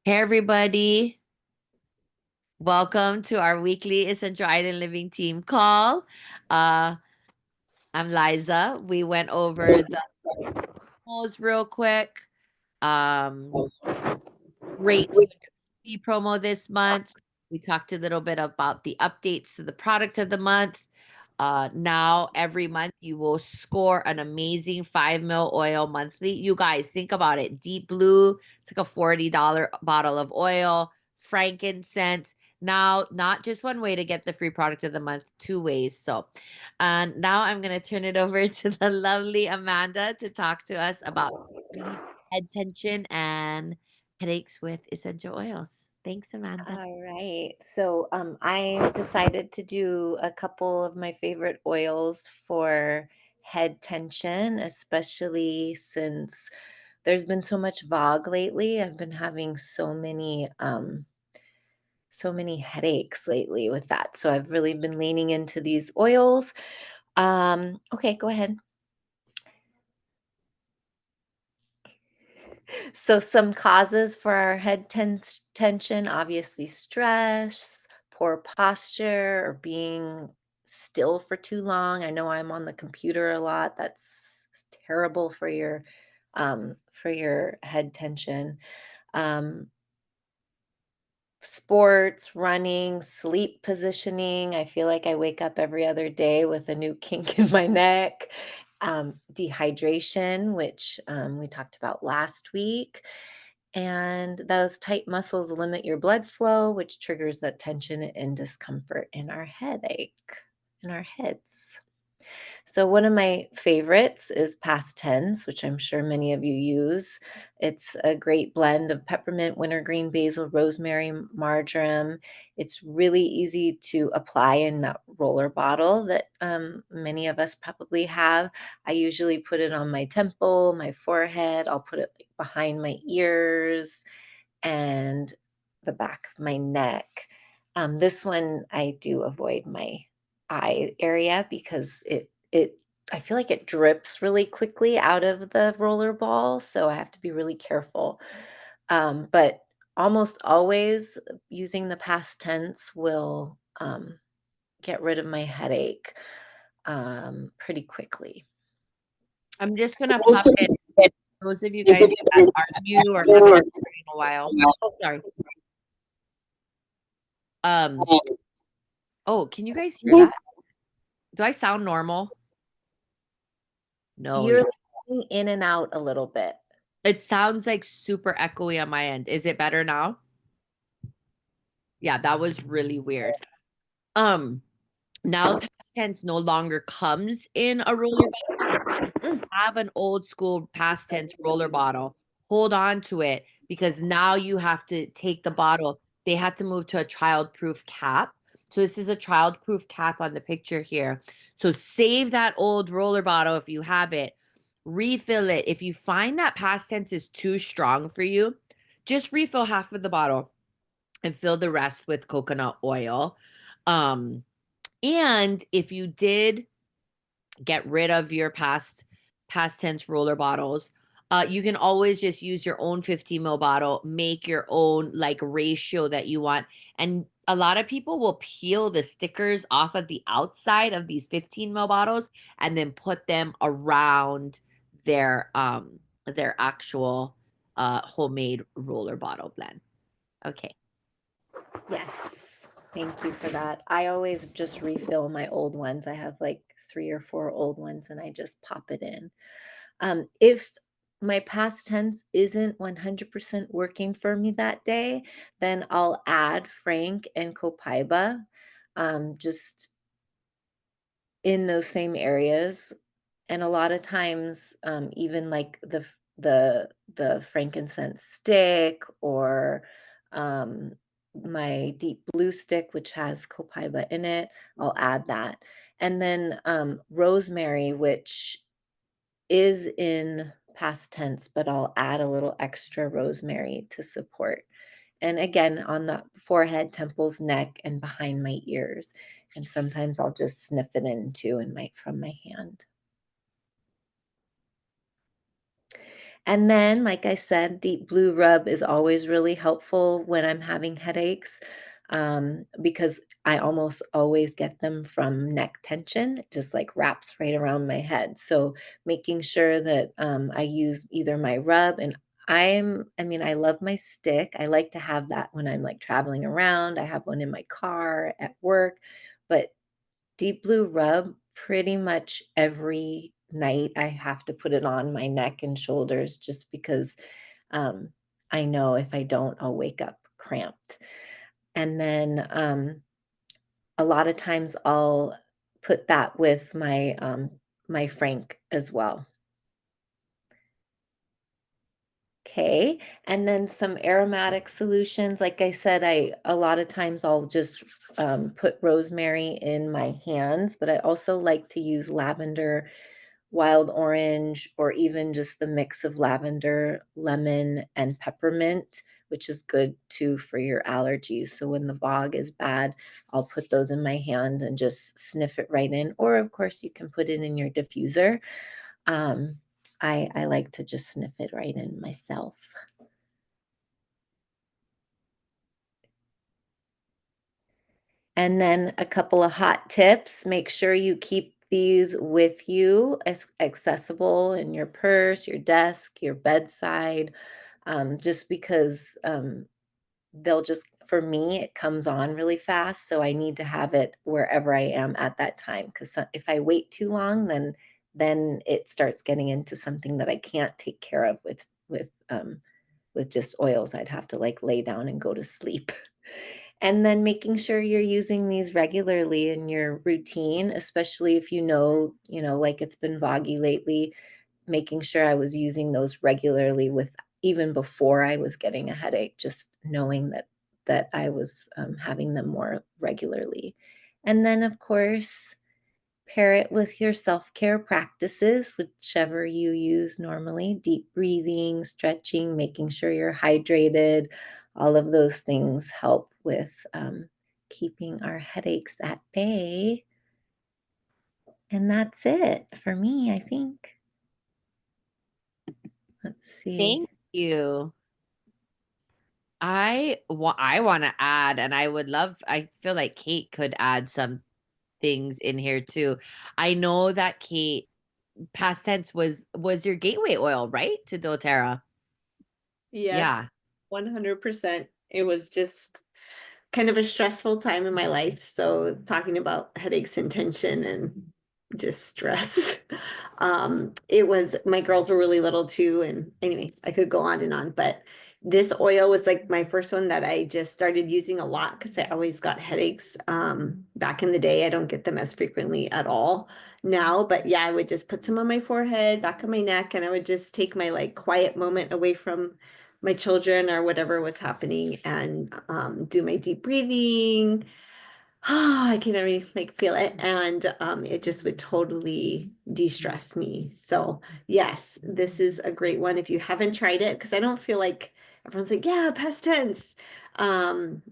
Hey everybody, welcome to our weekly Essential Island Living Team call. Uh, I'm Liza. We went over the promos real quick. Um, Great promo this month. We talked a little bit about the updates to the product of the month. Now every month you will score an amazing 5 ml oil monthly. You guys think about it. Deep Blue, it's like a $40 bottle of oil, frankincense. Now, not just one way to get the free product of the month, two ways. So, now I'm gonna turn it over to the lovely Amanda to talk to us about head tension and headaches with essential oils. Thanks, Amanda. All right. I decided to do a couple of my favorite oils for head tension, especially since there's been so much fog lately. I've been having so many headaches lately with that. So I've really been leaning into these oils. Okay, go ahead. So, some causes for our tension, obviously stress, poor posture, or being still for too long. I know I'm on the computer a lot. That's terrible for your head tension. Um, Sports, running, sleep positioning. I feel like I wake up every other day with a new kink in my neck. Dehydration, which we talked about last week. And those tight muscles limit your blood flow, which triggers that tension and discomfort in our heads. So, one of my favorites is past tense, which I'm sure many of you use. It's a great blend of peppermint, wintergreen, basil, rosemary, marjoram. It's really easy to apply in that roller bottle that many of us probably have. I usually put it on my temple, my forehead, I'll put it like behind my ears and the back of my neck. This one I do avoid my eye area because it I feel like it drips really quickly out of the roller ball, so I have to be really careful. But almost always using the past tense will get rid of my headache pretty quickly. I'm just gonna pop in those of you guys that are new or haven't been in a while. Oh, sorry. Um, oh, can you guys hear that? Do I sound normal? No, You're going in and out a little bit. it sounds like super echoey on my end. Is it better now? Yeah, that was really weird. Um, Now past tense no longer comes in a roller have an old school past tense roller bottle, hold on to it because now you have to take the bottle. They had to move to a child-proof cap. So this is a child-proof cap on the picture here. So save that old roller bottle if you have it. Refill it. If you find that past tense is too strong for you, just refill half of the bottle and fill the rest with coconut oil. Um, and if you did get rid of your past tense roller bottles. You can always just use your own 15 ml bottle, make your own like ratio that you want. And a lot of people will peel the stickers off of the outside of these 15 ml bottles and then put them around their actual homemade roller bottle blend. Okay. Yes. Thank you for that. I always just refill my old ones. I have like 3 or 4 old ones and I just pop it in. If my past tense isn't 100% working for me that day, then I'll add Frank and Copaiba, just in those same areas. And a lot of times, even like the frankincense stick or um, my deep blue stick, which has copaiba in it, I'll add that. And then rosemary, which is in past tense, but I'll add a little extra rosemary to support. And again, on the forehead, temples, neck, and behind my ears. And sometimes I'll just sniff it in too from my hand. And then, like I said, deep blue rub is always really helpful when I'm having headaches, because I almost always get them from neck tension. It just like wraps right around my head. So making sure that I use either my rub and I mean, I love my stick. I like to have that when I'm like traveling around. I have one in my car at work, but deep blue rub pretty much every night. I have to put it on my neck and shoulders just because um, I know if I don't, I'll wake up cramped. And then a lot of times I'll put that with my Frank as well. Okay, and then some aromatic solutions. Like I said, I a lot of times I'll just put rosemary in my hands, but I also like to use lavender, wild orange, or even just the mix of lavender, lemon, and peppermint, which is good too for your allergies. So when the fog is bad, I'll put those in my hand and just sniff it right in. Or of course, you can put it in your diffuser. Um, I like to just sniff it right in myself. And then a couple of hot tips. Make sure you keep these with you as accessible in your purse, your desk, your bedside, just because they'll just, for me, it comes on really fast. So I need to have it wherever I am at that time. Because if I wait too long, then it starts getting into something that I can't take care of with just oils. I'd have to like lay down and go to sleep. And then making sure you're using these regularly in your routine, especially if like it's been foggy lately, making sure I was using those regularly with even before I was getting a headache, just knowing that I was having them more regularly. And then of course, pair it with your self-care practices, whichever you use normally, deep breathing, stretching, making sure you're hydrated. All of those things help with keeping our headaches at bay. And that's it for me, I think. Let's see. Thank you. I want to add, and I would love, I feel like Kate could add some things in here too. I know that Kate, past tense, was your gateway oil, right? To doTERRA. Yes, Yeah. 100%. It was just kind of a stressful time in my life. So talking about headaches and tension and just stress. It was my girls were really little too, and anyway, I could go on and on, but this oil was like my first one that I just started using a lot because I always got headaches. Back in the day, I don't get them as frequently at all now, but yeah, I would just put some on my forehead, back of my neck, and I would just take my like quiet moment away from my children or whatever was happening and do my deep breathing. I can already like feel it. And it just would totally de-stress me. So yes, this is a great one if you haven't tried it, because I don't feel like everyone's like, yeah, past tense.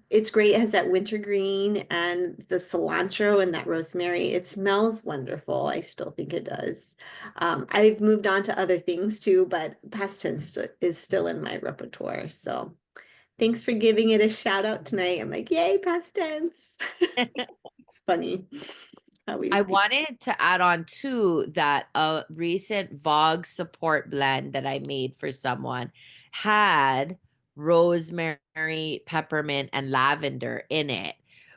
It's great. It has that wintergreen and the cilantro and that rosemary. It smells wonderful. I still think it does. I've moved on to other things too, but past tense is still in my repertoire. So thanks for giving it a shout out tonight. I'm like, yay, past tense. It's funny how we I wanted to add on too that a recent Vogue support blend that I made for someone had rosemary, peppermint, and lavender in it,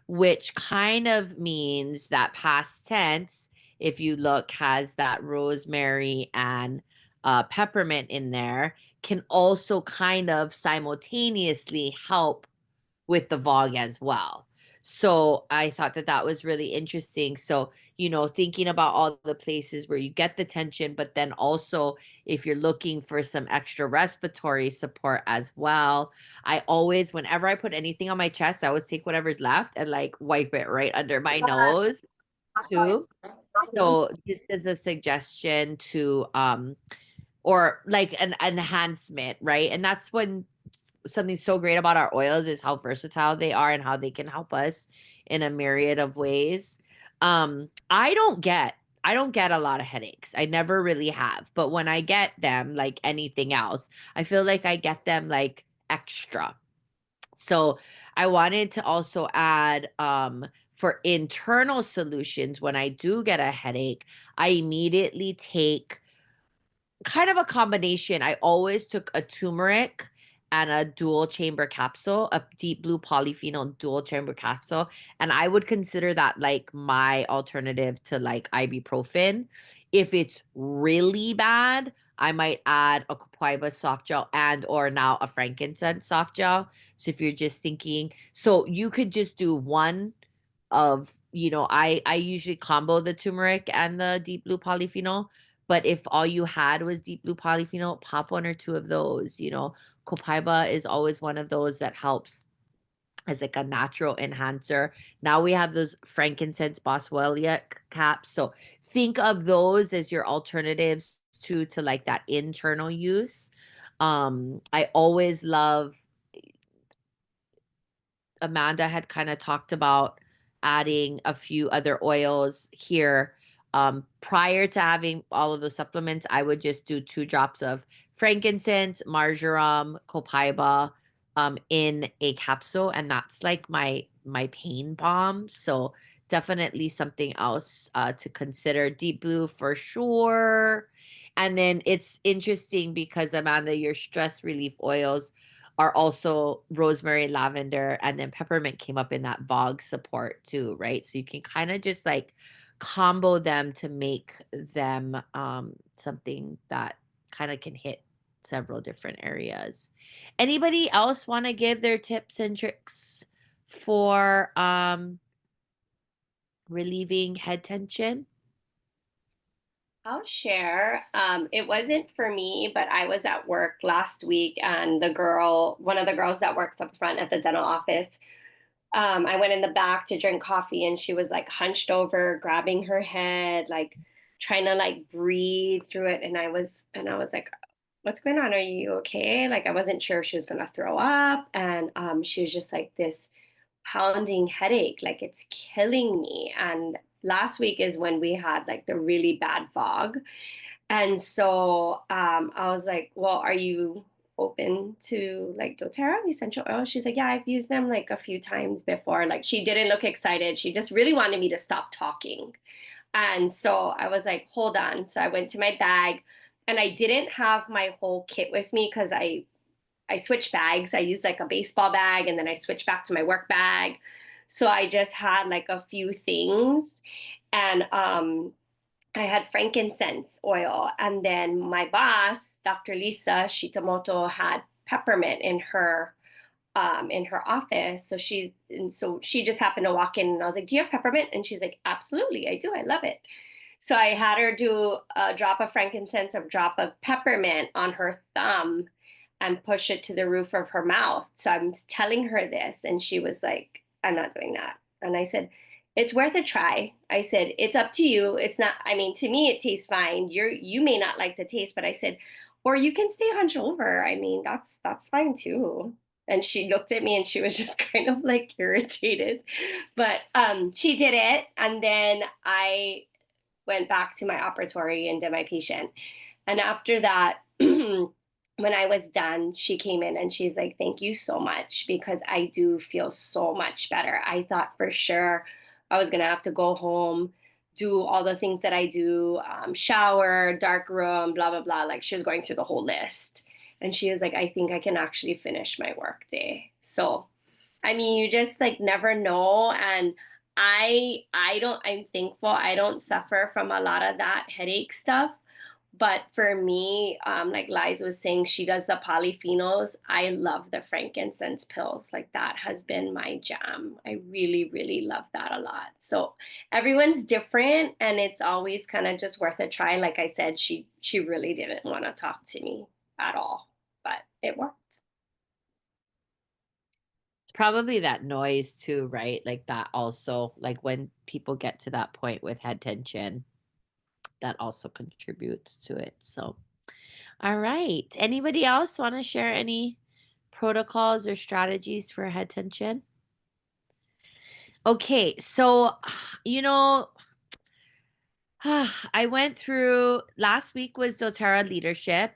which kind of means that past tense, if you look, has that rosemary and peppermint in there, can also kind of simultaneously help with the Vogue as well. So I thought that that was really interesting. So, thinking about all the places where you get the tension, but then also if you're looking for some extra respiratory support as well, I always, whenever I put anything on my chest, I always take whatever's left and like wipe it right under my nose too. So this is a suggestion to or like an enhancement, right? And that's when something so great about our oils is how versatile they are and how they can help us in a myriad of ways. I don't get I don't get a lot of headaches. I never really have. But when I get them, like anything else, I feel like I get them like extra. So I wanted to also add for internal solutions when I do get a headache, I immediately take kind of a combination. I always took a turmeric and a dual chamber capsule, a deep blue polyphenol dual chamber capsule, and I would consider that like my alternative to like ibuprofen. If it's really bad, I might add a copaiba soft gel and or now a frankincense soft gel. So if you're just thinking, so you could just do one of, I usually combo the turmeric and the deep blue polyphenol. But if all you had was deep blue polyphenol, pop one or two of those. Copaiba is always one of those that helps as like a natural enhancer. Now we have those frankincense boswellia caps. So think of those as your alternatives to like that internal use. I always love Amanda had kind of talked about adding a few other oils here. Prior to having all of the supplements, I would just do 2 drops of frankincense, marjoram, copaiba in a capsule, and that's like my pain balm. So definitely something else to consider. Deep blue for sure. And then it's interesting because Amanda, your stress relief oils are also rosemary, lavender, and then peppermint came up in that bog support too, right? So you can kind of just like combo them to make them something that kind of can hit several different areas. Anybody else want to give their tips and tricks for relieving head tension? I'll share. It wasn't for me, but I was at work last week, and one of the girls that works up front at the dental office, I went in the back to drink coffee, and she was like hunched over, grabbing her head, like trying to like breathe through it. And I was like, "What's going on? Are you okay?" Like I wasn't sure if she was gonna throw up, and she was just like this pounding headache, like it's killing me. And last week is when we had like the really bad fog. And so I was like, well, are you open to like doTERRA essential oil? She's like, yeah, I've used them like a few times before. Like she didn't look excited. She just really wanted me to stop talking. And so I was like, hold on. So I went to my bag, and I didn't have my whole kit with me because I switched bags. I used like a baseball bag, and then I switched back to my work bag. So I just had like a few things. And I had frankincense oil. And then my boss, Dr. Lisa Shitamoto, had peppermint in her office. So she just happened to walk in, and I was like, "Do you have peppermint?" And she's like, "Absolutely, I do. I love it." So I had her do a drop of frankincense, a drop of peppermint on her thumb, and push it to the roof of her mouth. So I'm telling her this, and she was like, "I'm not doing that." And I said, "It's worth a try." I said, "It's up to you. It's not, I mean, to me, it tastes fine. You may not like the taste, but I said, or you can stay hunched over. I mean, that's fine too." And she looked at me, and she was just kind of like irritated. But she did it. And then I went back to my operatory and did my patient. And after that, when I was done, she came in and she's like, "Thank you so much, because I do feel so much better. I thought for sure I was going to have to go home, do all the things that I do, shower, dark room, blah, blah, blah." Like she was going through the whole list. And she was like, "I think I can actually finish my work day." So I mean, you just like never know. And I'm thankful I don't suffer from a lot of that headache stuff. But for me, like Liza was saying, she does the polyphenols. I love the frankincense pills. Like that has been my jam. I really, really love that a lot. So everyone's different, and it's always kind of just worth a try. Like I said, she really didn't want to talk to me at all, but it worked. It's probably that noise too, right? Like that also, like when people get to that point with head tension, that also contributes to it. So, all right. Anybody else want to share any protocols or strategies for head tension? Okay, so you know, I went through last week was doTERRA leadership,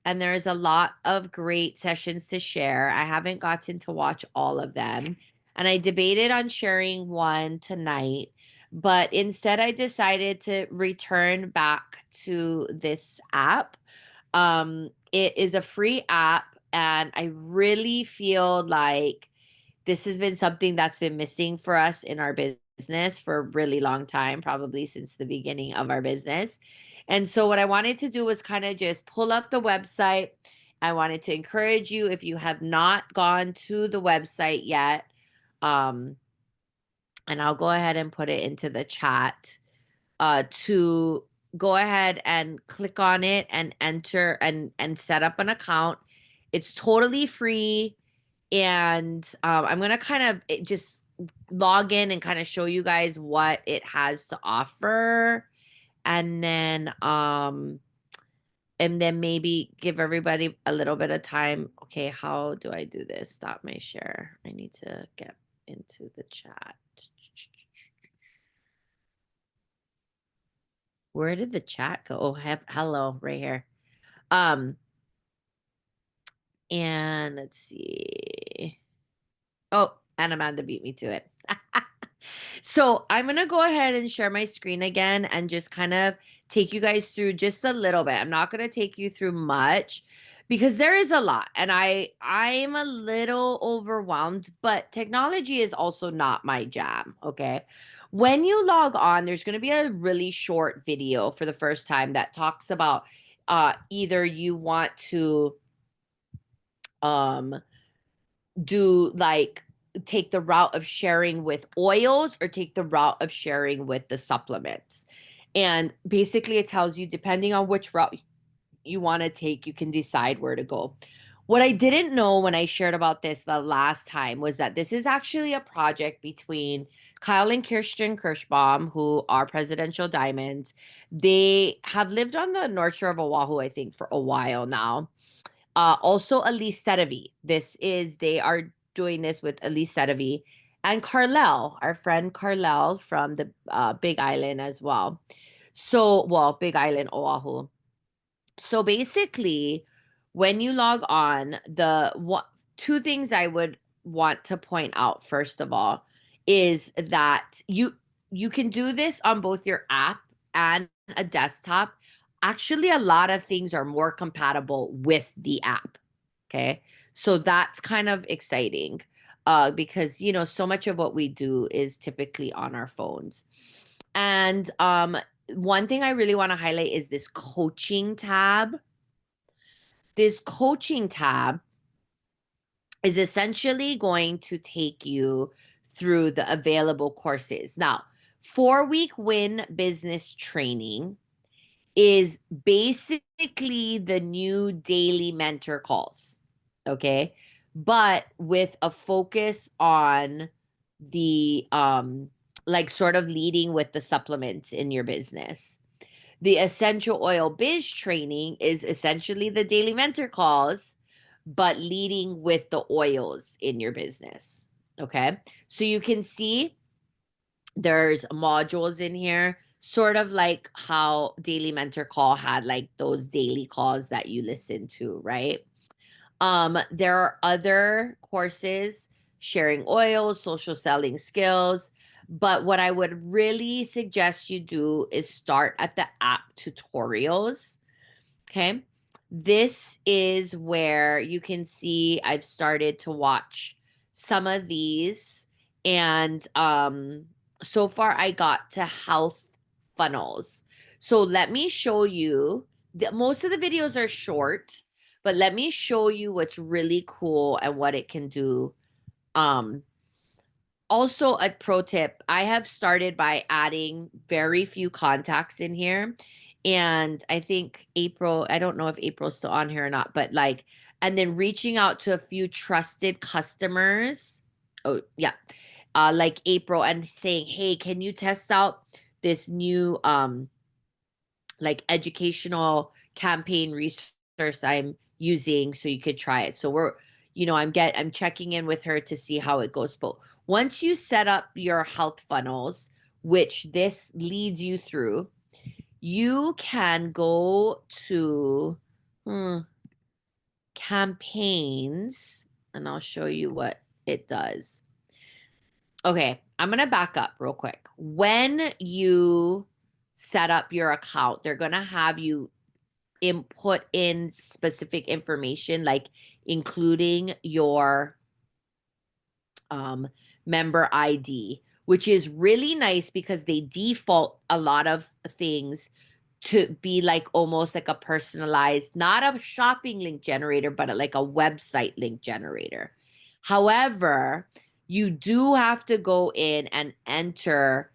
and there's a lot of great sessions to share. I haven't gotten to watch all of them, and I debated on sharing one tonight, but instead I decided to return back to this app. It is a free app, and I really feel like this has been something that's been missing for us in our business for a really long time, probably since the beginning of our business. And so, what I wanted to do was kind of just pull up the website. I wanted to encourage you, if you have not gone to the website yet, um, and I'll go ahead and put it into the chat, to go ahead and click on it and enter and set up an account. It's totally free, and I'm gonna kind of just log in and kind of show you guys what it has to offer, and then maybe give everybody a little bit of time. Okay, how do I do this? Stop my share. I need to get into the chat. Where did the chat go? Oh, hello, right here. Um, and let's see. Oh, and Amanda beat me to it. So I'm going to go ahead and share my screen again and just kind of take you guys through just a little bit. I'm not going to take you through much because there is a lot, and I'm a little overwhelmed, but technology is also not my jam, okay? When you log on, there's going to be a really short video for the first time that talks about either you want to um do like take the route of sharing with oils or take the route of sharing with the supplements. And basically it tells you, depending on which route you want to take, you can decide where to go. What I didn't know when I shared about this the last time was that this is actually a project between Kyle and Kirsten Kirschbaum, who are Presidential Diamonds. They have lived on the North Shore of Oahu, I think, for a while now. Also, Elise Sedavi. They are doing this with Elise Sedavi and Carlel, our friend Carlel from the Big Island as well. So, well, Big Island, Oahu. So basically, when you log on, two things I would want to point out first of all is that you can do this on both your app and a desktop. Actually, a lot of things are more compatible with the app. Okay. So that's kind of exciting, because so much of what we do is typically on our phones. And one thing I really want to highlight is this coaching tab. This coaching tab is essentially going to take you through the available courses. Now, 4-week win business training is basically the new daily mentor calls. Okay. But with a focus on the like sort of leading with the supplements in your business. The essential oil biz training is essentially the daily mentor calls, but leading with the oils in your business. Okay. So you can see there's modules in here, sort of like how Daily Mentor Call had like those daily calls that you listen to, right? There are other courses, sharing oils, social selling skills. But what I would really suggest you do is start at the app tutorials. Okay. This is where you can see I've started to watch some of these. And so far I got to health funnels. So let me show you. Most of the videos are short, but let me show you what's really cool and what it can do. Also, a pro tip, I have started by adding very few contacts in here. And I think April, I don't know if April's still on here or not, but like, and then reaching out to a few trusted customers. Oh, yeah. Like April, and saying, hey, can you test out this new like educational campaign resource I'm using so you could try it. So I'm checking in with her to see how it goes. But once you set up your health funnels, which this leads you through, you can go to campaigns, and I'll show you what it does. Okay, I'm going to back up real quick. When you set up your account, they're going to have you input in specific information, like including your member ID, which is really nice because they default a lot of things to be like almost like a personalized, not a shopping link generator, but like a website link generator. However, you do have to go in and enter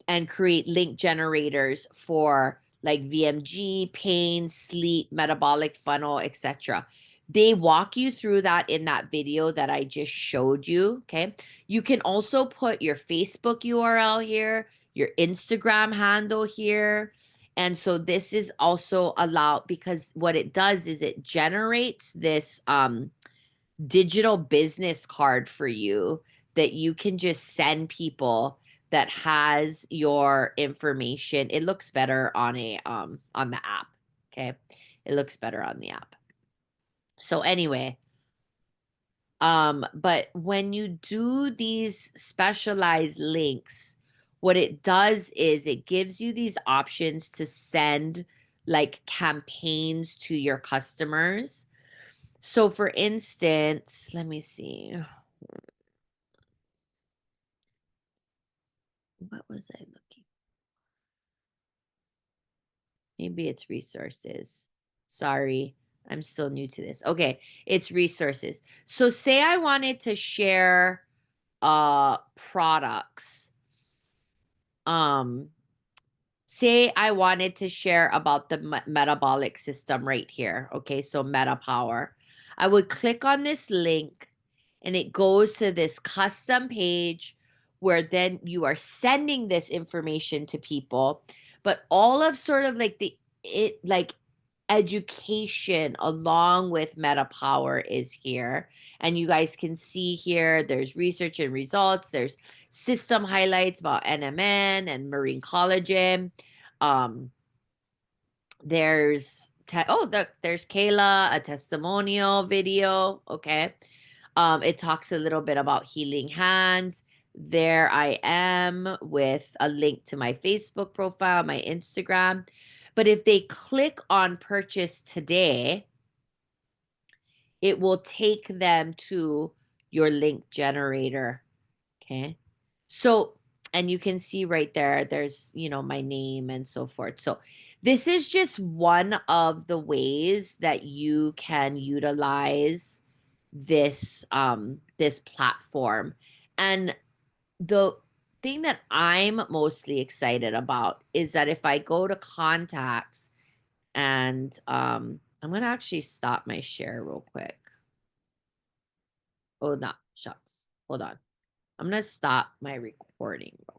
and create link generators for like VMG, pain, sleep, metabolic funnel, etc. They walk you through that in that video that I just showed you. Okay. You can also put your Facebook URL here, your Instagram handle here. And so this is also allowed because what it does is it generates this digital business card for you that you can just send people that has your information. It looks better on the app. Okay. It looks better on the app. So anyway, but when you do these specialized links, what it does is it gives you these options to send like campaigns to your customers. So for instance, let me see. What was I looking? Maybe it's resources. Sorry, I'm still new to this. Okay, it's resources. So say I wanted to share products. Um say I wanted to share about the metabolic system right here. Okay, so Meta Power. I would click on this link and it goes to this custom page where then you are sending this information to people, but all of sort of like like education along with Meta Power is here. And you guys can see here there's research and results, there's system highlights about NMN and marine collagen. There's there's Kayla, a testimonial video. Okay. It talks a little bit about healing hands. There I am with a link to my Facebook profile, my Instagram. But if they click on purchase today, it will take them to your link generator. Okay. So, and you can see right there, there's, my name and so forth. So, this is just one of the ways that you can utilize this platform. And the thing that I'm mostly excited about is that if I go to contacts and I'm going to actually stop my share real quick. Oh, no, shucks. Hold on. I'm going to stop my recording real